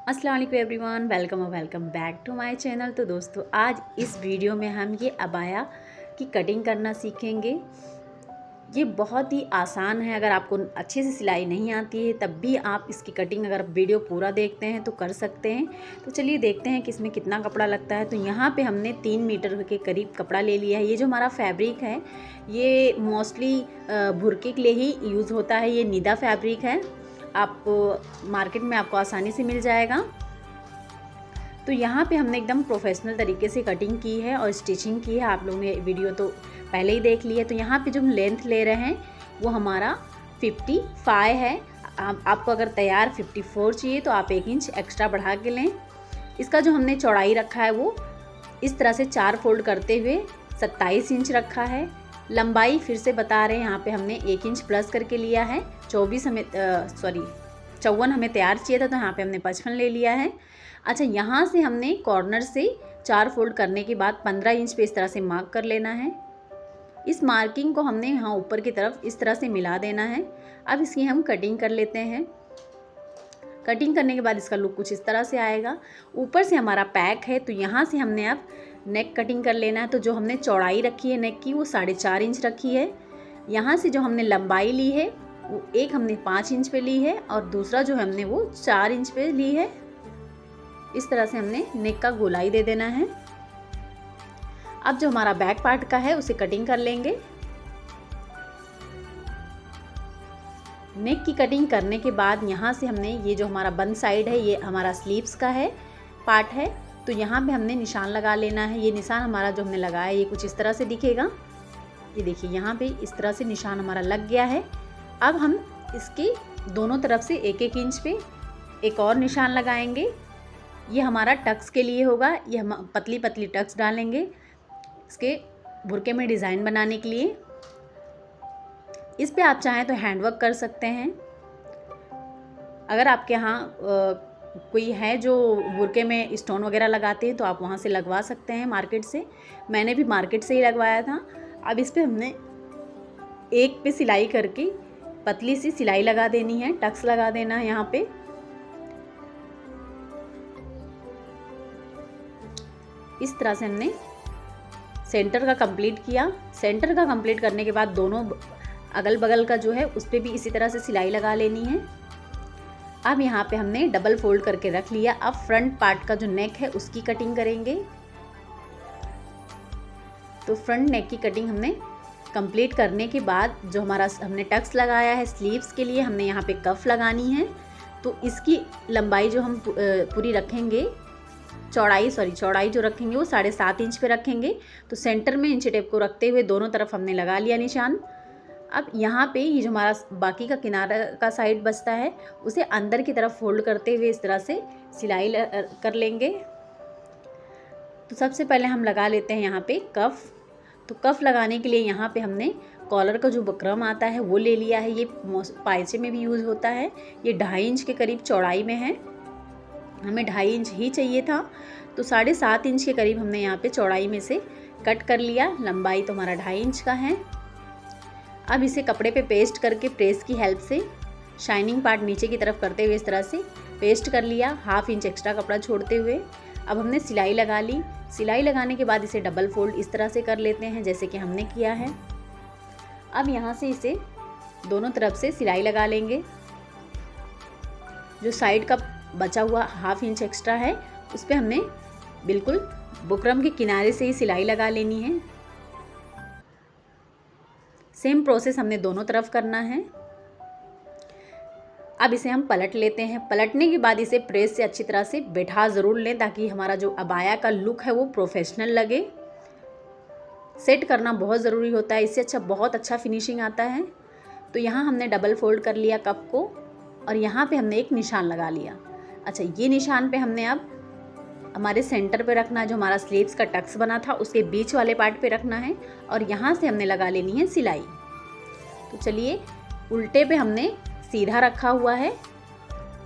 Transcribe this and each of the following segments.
अस्सलाम वालेकुम everyone, welcome back to my channel. तो दोस्तों, आज इस वीडियो में हम ये अबाया की कटिंग करना सीखेंगे। ये बहुत ही आसान है। अगर आपको अच्छे से सिलाई नहीं आती है तब भी आप इसकी कटिंग अगर वीडियो पूरा देखते हैं तो कर सकते हैं। तो चलिए देखते हैं कि इसमें कितना कपड़ा लगता है। तो यहाँ पे हमने 3 मीटर के करीब कपड़ा ले लिया है। ये जो हमारा फैब्रिक है ये मोस्टली बुर्के के लिए ही यूज़ होता है। ये निदा फैब्रिक है, आप मार्केट में आपको आसानी से मिल जाएगा। तो यहाँ पे हमने एकदम प्रोफेशनल तरीके से कटिंग की है और स्टिचिंग की है। आप लोगों ने वीडियो तो पहले ही देख ली है। तो यहाँ पे जो हम लेंथ ले रहे हैं वो हमारा 55 है। आपको अगर तैयार 54 चाहिए तो आप 1 इंच एक्स्ट्रा बढ़ा के लें। इसका जो हमने चौड़ाई रखा है वो इस तरह से 4 फोल्ड करते हुए 27 इंच रखा है। लंबाई फिर से बता रहे हैं, यहाँ पे हमने 1 इंच प्लस करके लिया है। 54 हमें तैयार चाहिए था, तो यहाँ पे हमने 55 ले लिया है। अच्छा, यहाँ से हमने कॉर्नर से 4 फोल्ड करने के बाद 15 इंच पे इस तरह से मार्क कर लेना है। इस मार्किंग को हमने यहाँ ऊपर की तरफ इस तरह से मिला देना है। अब इसकी हम कटिंग कर लेते हैं। कटिंग करने के बाद इसका लुक कुछ इस तरह से आएगा। ऊपर से हमारा पैक है, तो यहाँ से हमने अब नेक कटिंग कर लेना है। तो जो हमने चौड़ाई रखी है नेक की वो 4.5 इंच रखी है। यहाँ से जो हमने लंबाई ली है वो एक हमने 5 इंच पे ली है और दूसरा जो हमने वो 4 इंच पे ली है। इस तरह से हमने नेक का गोलाई दे देना है। अब जो हमारा बैक पार्ट का है उसे कटिंग कर लेंगे। नेक की कटिंग करने के बाद यहाँ से हमने ये जो हमारा बंद साइड है ये हमारा स्लीव्स का है पार्ट है, तो यहाँ पे हमने निशान लगा लेना है। ये निशान हमारा जो हमने लगाया ये कुछ इस तरह से दिखेगा। ये देखिए यहाँ पे इस तरह से निशान हमारा लग गया है। अब हम इसके दोनों तरफ से 1-1 इंच पे एक और निशान लगाएंगे। ये हमारा टक्स के लिए होगा। ये हम पतली पतली टक्स डालेंगे इसके बुर्के में डिज़ाइन बनाने के लिए। इस पे आप चाहें तो हैंडवर्क कर सकते हैं। अगर आपके यहाँ कोई है जो बुर्के में स्टोन वगैरह लगाते हैं तो आप वहाँ से लगवा सकते हैं मार्केट से। मैंने भी मार्केट से ही लगवाया था। अब इस पे हमने एक पे सिलाई करके पतली सी सिलाई लगा देनी है, टक्स लगा देना है यहाँ पे। इस तरह से हमने सेंटर का कंप्लीट किया। सेंटर का कंप्लीट करने के बाद दोनों अगल बगल का जो है उस पर भी इसी तरह से सिलाई लगा लेनी है। अब यहाँ पे हमने डबल फोल्ड करके रख लिया। अब फ्रंट पार्ट का जो नेक है उसकी कटिंग करेंगे। तो फ्रंट नेक की कटिंग हमने कंप्लीट करने के बाद जो हमारा हमने टक्स लगाया है स्लीव्स के लिए, हमने यहाँ पे कफ लगानी है। तो इसकी लंबाई जो हम पूरी रखेंगे, चौड़ाई जो रखेंगे वो 7.5 इंच पे रखेंगे। तो सेंटर में इंच टेप को रखते हुए दोनों तरफ हमने लगा लिया निशान। अब यहाँ पे ये जो हमारा बाकी का किनारा का साइड बचता है उसे अंदर की तरफ फोल्ड करते हुए इस तरह से सिलाई कर लेंगे। तो सबसे पहले हम लगा लेते हैं यहाँ पे कफ। तो कफ लगाने के लिए यहाँ पे हमने कॉलर का जो बकरम आता है वो ले लिया है। ये पायचे में भी यूज़ होता है। ये 2.5 इंच के करीब चौड़ाई में है। हमें 2.5 इंच ही चाहिए था, तो 7.5 इंच के करीब हमने यहाँ पे चौड़ाई में से कट कर लिया। लंबाई तो हमारा 2.5 इंच का है। अब इसे कपड़े पे पेस्ट करके प्रेस की हेल्प से शाइनिंग पार्ट नीचे की तरफ करते हुए इस तरह से पेस्ट कर लिया, 1/2 इंच एक्स्ट्रा कपड़ा छोड़ते हुए। अब हमने सिलाई लगा ली। सिलाई लगाने के बाद इसे डबल फोल्ड इस तरह से कर लेते हैं जैसे कि हमने किया है। अब यहाँ से इसे दोनों तरफ से सिलाई लगा लेंगे। जो साइड का बचा हुआ 1/2 इंच एक्स्ट्रा है उस पर हमने बिल्कुल बुकरम के किनारे से ही सिलाई लगा लेनी है। सेम प्रोसेस हमने दोनों तरफ करना है। अब इसे हम पलट लेते हैं। पलटने के बाद इसे प्रेस से अच्छी तरह से बैठा ज़रूर लें ताकि हमारा जो अबाया का लुक है वो प्रोफेशनल लगे। सेट करना बहुत ज़रूरी होता है, इससे बहुत अच्छा फिनिशिंग आता है। तो यहाँ हमने डबल फोल्ड कर लिया कप को और यहाँ पे हमने एक निशान लगा लिया। अच्छा, ये निशान पे हमने अब हमारे सेंटर पे रखना है। जो हमारा स्लीव्स का टक्स बना था उसके बीच वाले पार्ट पे रखना है और यहाँ से हमने लगा लेनी है सिलाई। तो चलिए, उल्टे पे हमने सीधा रखा हुआ है।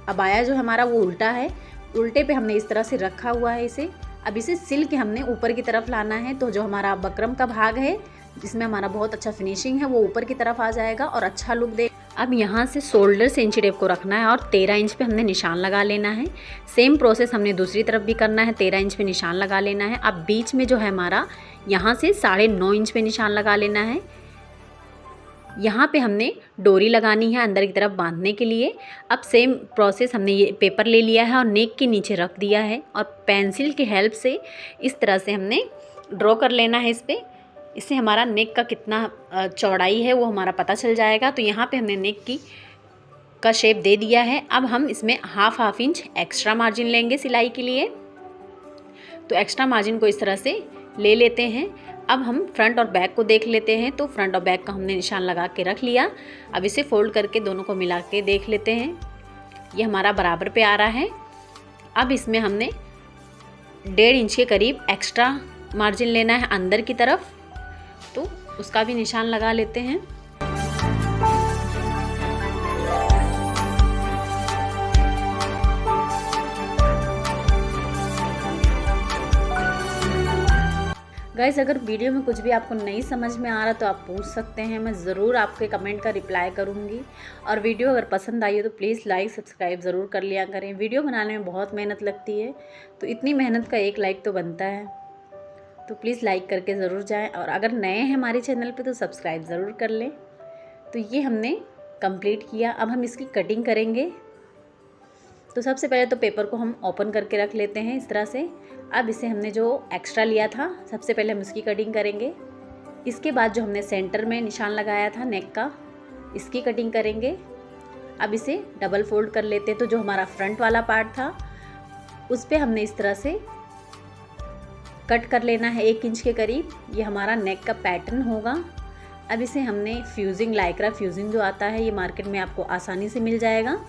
अबाया जो हमारा वो उल्टा है, उल्टे पे हमने इस तरह से रखा हुआ है इसे। अब इसे सिल के हमने ऊपर की तरफ लाना है। तो जो हमारा बकरम का भाग है जिसमें हमारा बहुत अच्छा फिनिशिंग है वो ऊपर की तरफ आ जाएगा और अच्छा लुक दे। अब यहाँ से शोल्डर से इंची टेप को रखना है और 13 इंच पे हमने निशान लगा लेना है। सेम प्रोसेस हमने दूसरी तरफ भी करना है, 13 इंच पे निशान लगा लेना है। अब बीच में जो है हमारा यहाँ से 9.5 इंच पे निशान लगा लेना है। यहाँ पे हमने डोरी लगानी है अंदर की तरफ बांधने के लिए। अब सेम प्रोसेस हमने ये पेपर ले लिया है और नेक के नीचे रख दिया है और पेंसिल की हेल्प से इस तरह से हमने ड्रॉ कर लेना है इस पर। इससे हमारा नेक का कितना चौड़ाई है वो हमारा पता चल जाएगा। तो यहाँ पे हमने नेक का शेप दे दिया है। अब हम इसमें हाफ इंच एक्स्ट्रा मार्जिन लेंगे सिलाई के लिए। तो एक्स्ट्रा मार्जिन को इस तरह से ले लेते हैं। अब हम फ्रंट और बैक को देख लेते हैं। तो फ्रंट और बैक का हमने निशान लगा के रख लिया। अब इसे फोल्ड करके दोनों को मिला के देख लेते हैं। ये हमारा बराबर पे आ रहा है। अब इसमें हमने 1.5 इंच के करीब एक्स्ट्रा मार्जिन लेना है अंदर की तरफ, तो उसका भी निशान लगा लेते हैं। गाइस, अगर वीडियो में कुछ भी आपको नहीं समझ में आ रहा तो आप पूछ सकते हैं, मैं ज़रूर आपके कमेंट का रिप्लाई करूंगी। और वीडियो अगर पसंद आई हो तो प्लीज़ लाइक सब्सक्राइब ज़रूर कर लिया करें। वीडियो बनाने में बहुत मेहनत लगती है, तो इतनी मेहनत का एक लाइक तो बनता है, तो प्लीज़ लाइक करके ज़रूर जाएं। और अगर नए हैं हमारे चैनल पे तो सब्सक्राइब ज़रूर कर लें। तो ये हमने कंप्लीट किया। अब हम इसकी कटिंग करेंगे। तो सबसे पहले तो पेपर को हम ओपन करके रख लेते हैं इस तरह से। अब इसे हमने जो एक्स्ट्रा लिया था सबसे पहले हम उसकी कटिंग करेंगे। इसके बाद जो हमने सेंटर में निशान लगाया था नेक का, इसकी कटिंग करेंगे। अब इसे डबल फोल्ड कर लेते हैं। तो जो हमारा फ्रंट वाला पार्ट था उस पर हमने इस तरह से कट कर लेना है 1 इंच के करीब। ये हमारा नेक का पैटर्न होगा। अब इसे हमने फ्यूजिंग, लाइक्रा फ्यूजिंग जो आता है ये मार्केट में आपको आसानी से मिल जाएगा।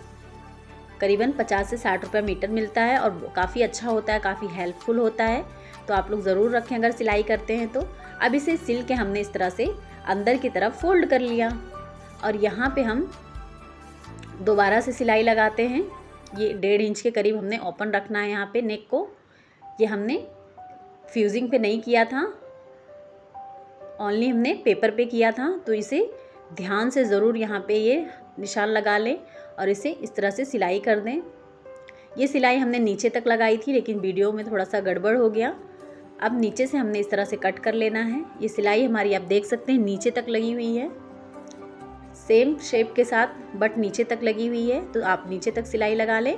करीबन 50 से 60 रुपये मीटर मिलता है और काफ़ी अच्छा होता है, काफ़ी हेल्पफुल होता है। तो आप लोग ज़रूर रखें अगर सिलाई करते हैं तो। अब इसे सिल के हमने इस तरह से अंदर की तरफ फोल्ड कर लिया और यहाँ पे हम दोबारा से सिलाई लगाते हैं। ये 1.5 इंच के करीब हमने ओपन रखना है यहाँ पे नेक को। ये हमने फ्यूजिंग पे नहीं किया था, ओनली हमने पेपर पे किया था। तो इसे ध्यान से ज़रूर यहाँ पे ये निशान लगा लें और इसे इस तरह से सिलाई कर दें। ये सिलाई हमने नीचे तक लगाई थी लेकिन वीडियो में थोड़ा सा गड़बड़ हो गया। अब नीचे से हमने इस तरह से कट कर लेना है। ये सिलाई हमारी आप देख सकते हैं नीचे तक लगी हुई है, सेम शेप के साथ बट नीचे तक लगी हुई है। तो आप नीचे तक सिलाई लगा लें।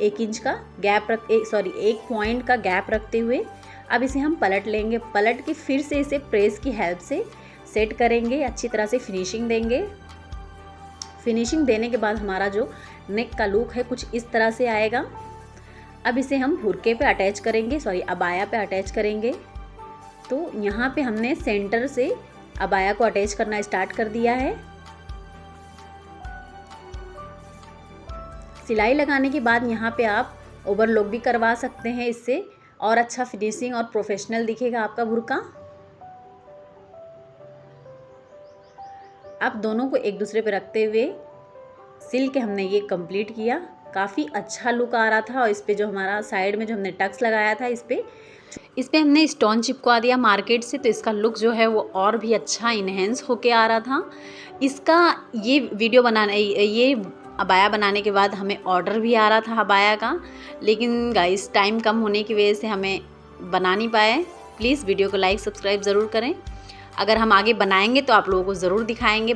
1 इंच का गैप एक पॉइंट का गैप रखते हुए अब इसे हम पलट लेंगे। पलट के फिर से इसे प्रेस की हेल्प से सेट करेंगे, अच्छी तरह से फिनिशिंग देंगे। फिनिशिंग देने के बाद हमारा जो नेक का लुक है कुछ इस तरह से आएगा। अब इसे हम बुर्के पे अटैच करेंगे, अबाया पे अटैच करेंगे। तो यहाँ पे हमने सेंटर से अबाया को अटैच करना स्टार्ट कर दिया है। सिलाई लगाने के बाद यहाँ पे आप ओवरलॉक भी करवा सकते हैं, इससे और अच्छा फिनिशिंग और प्रोफेशनल दिखेगा आपका बुर्का। अब दोनों को एक दूसरे पे रखते हुए सिल के हमने ये कंप्लीट किया। काफ़ी अच्छा लुक आ रहा था। और इस पे जो हमारा साइड में जो हमने टक्स लगाया था इस पे हमने स्टोन चिपका दिया मार्केट से, तो इसका लुक जो है वो और भी अच्छा इन्हेंस होके आ रहा था। इसका ये वीडियो बनाने, ये अबाया बनाने के बाद हमें ऑर्डर भी आ रहा था अबाया का, लेकिन गाइस टाइम कम होने की वजह से हमें बना नहीं पाए। प्लीज़ वीडियो को लाइक सब्सक्राइब ज़रूर करें। अगर हम आगे बनाएंगे तो आप लोगों को ज़रूर दिखाएंगे।